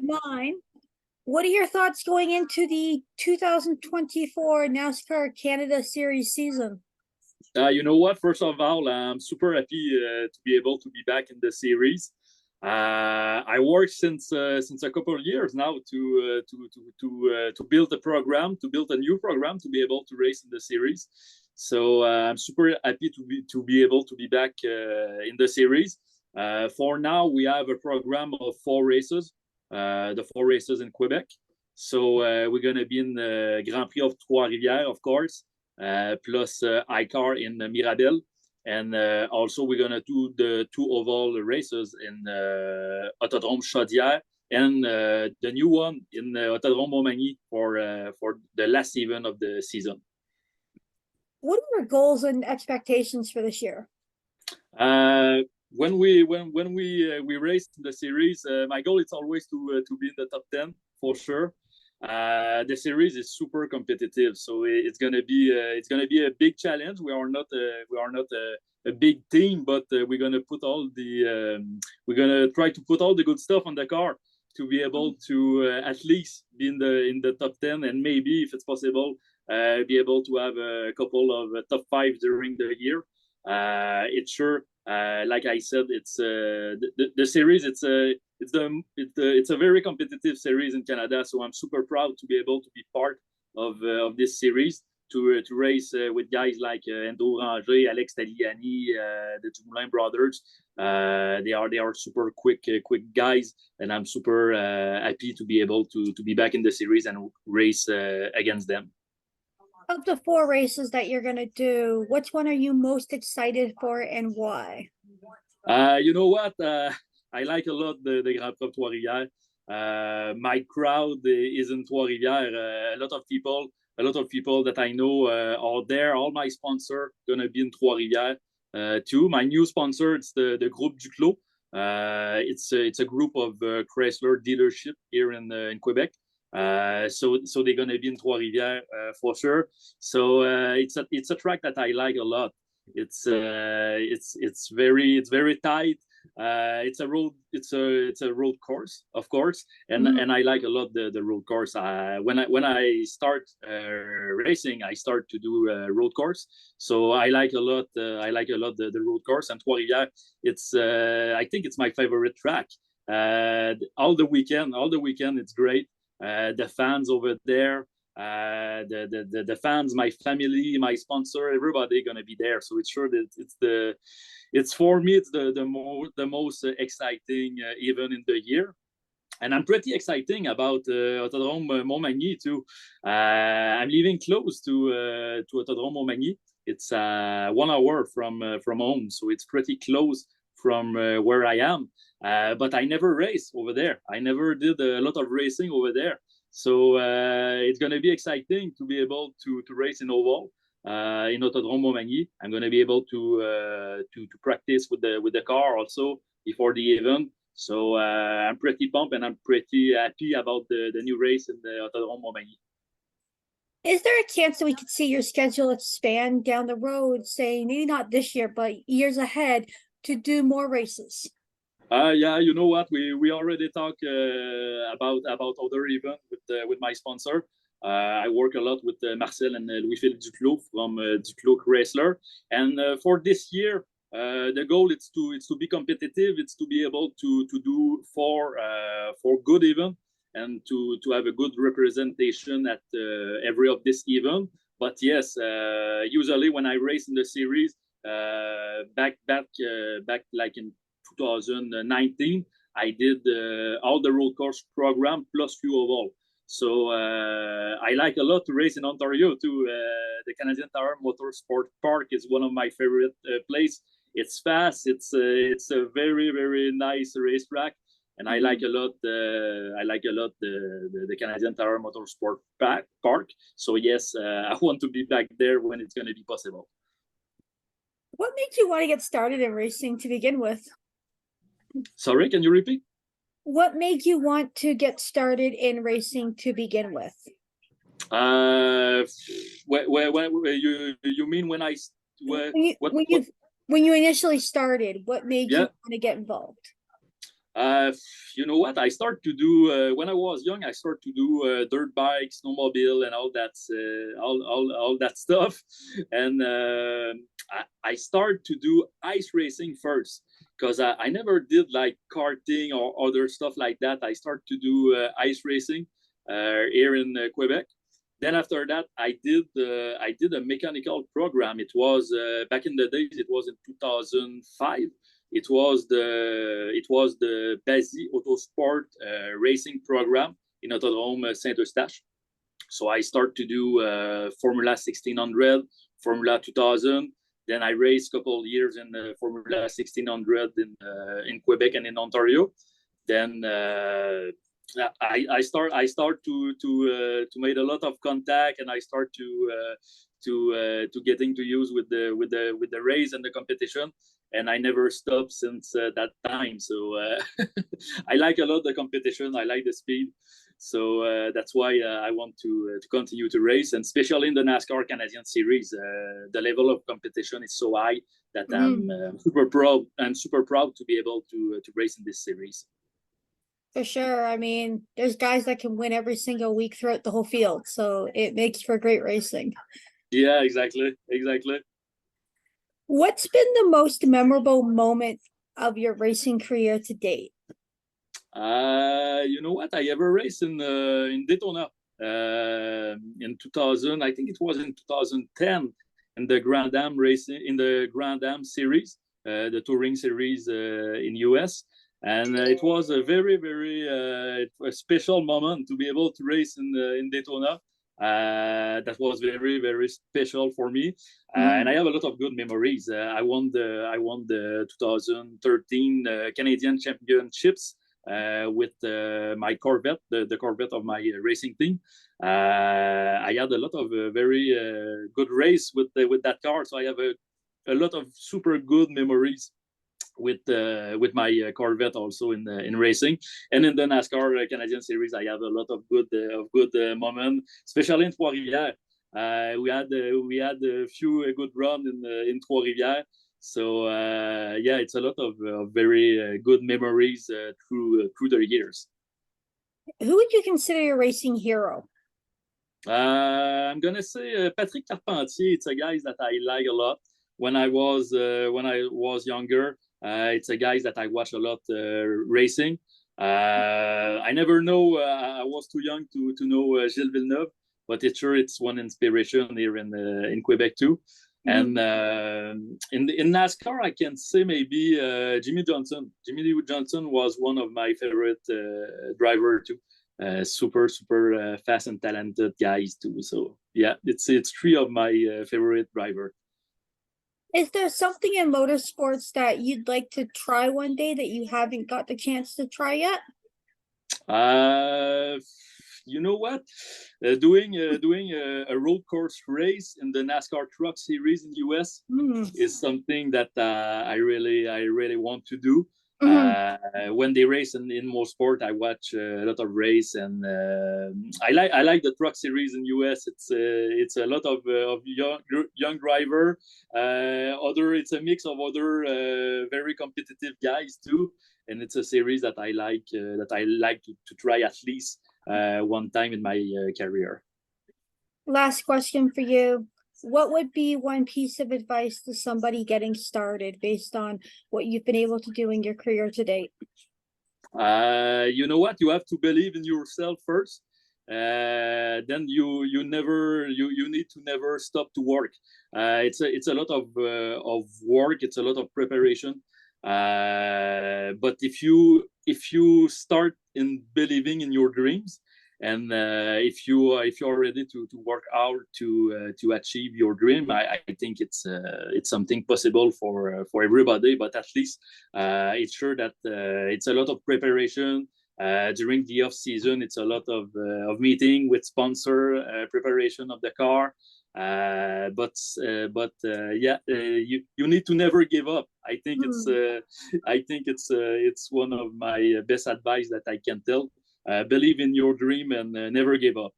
mine. What are your thoughts going into the 2024 NASCAR Canada Series season? You know what? First of all, I'm super happy to be able to be back in the series. I worked since a couple of years now to build a program, to build a new program to be able to race in the series. So I'm super happy to be able to be back in the series. For now, we have a program of 4 races, the 4 races in Quebec. So we're gonna be in the Grand Prix of Trois-Rivières, of course, plus ICAR in Mirabel. And also, we're going to do the 2 oval races in Autodrome Chaudière and the new one in Autodrome Montmagny for the last event of the season. What are your goals and expectations for this year? When we race the series, my goal is always to be in the top 10 for sure. The series is super competitive, so it's gonna be a big challenge. We are not a big team, but we're gonna try to put all the good stuff on the car to be able to at least be in the top 10, and maybe if it's possible, be able to have a couple of top 5 during the year. It's sure. Like I said, it's the series. It's a very competitive series in Canada, so I'm super proud to be able to be part of this series to race with guys like Endo Ranger, Alex Tagliani, the Dumoulin brothers. They are super quick guys, and I'm super happy to be able to be back in the series and race against them. Of the 4 races that you're going to do, which one are you most excited for and why? You know what? I like a lot the Grand Prix of Trois-Rivières. My crowd is in Trois-Rivières. A lot of people that I know are there. All my sponsors gonna be in Trois-Rivières too. My new sponsor, it's the Groupe Duclos. It's a group of Chrysler dealership here in Quebec. So they're gonna be in Trois-Rivières for sure. So it's a track that I like a lot. It's very tight. It's a road course, of course, and I like a lot the road course. When I start racing, I start to do road course, so I like a lot the road course. And Trois-Rivières, I think it's my favorite track. All the weekend it's great. The fans over there, the fans, my family, my sponsor, everybody gonna be there. So it's sure that it's for me, it's the most exciting event in the year. And I'm pretty exciting about Autodrome Montmagny too. I'm living close to Autodrome Montmagny. It's 1 hour from home, so it's pretty close from where I am. But I never raced over there. I never did a lot of racing over there. So it's going to be exciting to be able to race in oval in Autodrome Montmagny. I'm going to be able to practice with the car also before the event. So I'm pretty pumped and I'm pretty happy about the new race in the Autodrome Montmagny. Is there a chance that we could see your schedule expand down the road, say maybe not this year, but years ahead, to do more races? Yeah, you know what? We already talked about other events with my sponsor. I work a lot with Marcel and Louis-Philippe Duclos from Duclos Chrysler, and for this year, the goal is to be competitive. It's to be able to do four good events and to have a good representation at every of this event. But yes, usually when I race in the series, back like in 2019, I did all the road course program plus few oval. So I like a lot to race in Ontario too. The Canadian Tire Motorsport Park is one of my favorite places. It's fast. It's a very very nice racetrack, and I like a lot. The Canadian Tire Motorsport Park. So yes, I want to be back there when it's going to be possible. What made you want to get started in racing to begin with? Sorry, can you repeat? What made you want to get started in racing to begin with? You mean when I when you initially started, what made you want to get involved? Uh, you know what? I start to do when I was young. I start to do dirt bike, snowmobile, and all that stuff. And I start to do ice racing first because I never did like karting or other stuff like that. I start to do ice racing here in Quebec. Then after that, I did a mechanical program. It was back in the days. It was in 2005. It was the Basie Autosport racing program in Autodrome Saint-Eustache. So I start to do Formula 1600, Formula 2000. Then I raced a couple of years in Formula 1600 in Quebec and in Ontario. Then I start to make a lot of contact, and I start to getting to use with the race and the competition, and I never stopped since that time. So I like a lot the competition. I like the speed. So that's why I want to continue to race, and especially in the NASCAR Canadian Series, the level of competition is so high that I'm super proud. I'm super proud to be able to race in this series. For sure. I mean, there's guys that can win every single week throughout the whole field, so it makes for great racing. Yeah, exactly, exactly. What's been the most memorable moment of your racing career to date? You know what? I ever raced in Daytona in 2000. I think it was in 2010 in the Grand Am racing in the Grand Am series, the touring series in US, and it was a very a special moment to be able to race in Daytona. That was very special for me, and I have a lot of good memories. I won the 2013 Canadian Championships with my Corvette, the Corvette of my racing team. I had a lot of very good race with that car, so I have a lot of super good memories with my Corvette also in racing, and in the NASCAR Canadian Series. I have a lot of good moment, especially in Trois-Rivières. We had a few good run in Trois-Rivières. So yeah, it's a lot of very good memories through the years. Who would you consider your racing hero? I'm gonna say Patrick Carpentier. It's a guy that I like a lot. When I was younger, it's a guy that I watch a lot racing. I never know. I was too young to know Gilles Villeneuve, but it's one inspiration here in Quebec too. And in NASCAR, I can say maybe Jimmy Johnson. Jimmy Johnson was one of my favorite driver too. Super fast and talented guys too. So yeah, it's three of my favorite driver. Is there something in motorsports that you'd like to try one day that you haven't got the chance to try yet? Uh, you know what? Doing a road course race in the NASCAR Truck Series in US is something that I really want to do. When they race in more sport, I watch a lot of race, and I like the Truck Series in US. It's a lot of young driver. It's a mix of other very competitive guys too, and it's a series that I like to try at least one time in my career. Last question for you. What would be one piece of advice to somebody getting started based on what you've been able to do in your career to date? You know what? You have to believe in yourself first. Then you need to never stop to work. It's a lot of work. It's a lot of preparation. But if you start in believing in your dreams, and if you're ready to work out to achieve your dream, I think it's something possible for everybody. But at least it's sure that it's a lot of preparation. During the off season, it's a lot of meeting with sponsor, preparation of the car. Yeah, you need to never give up. I think it's one of my best advice that I can tell. Believe in your dream and never give up.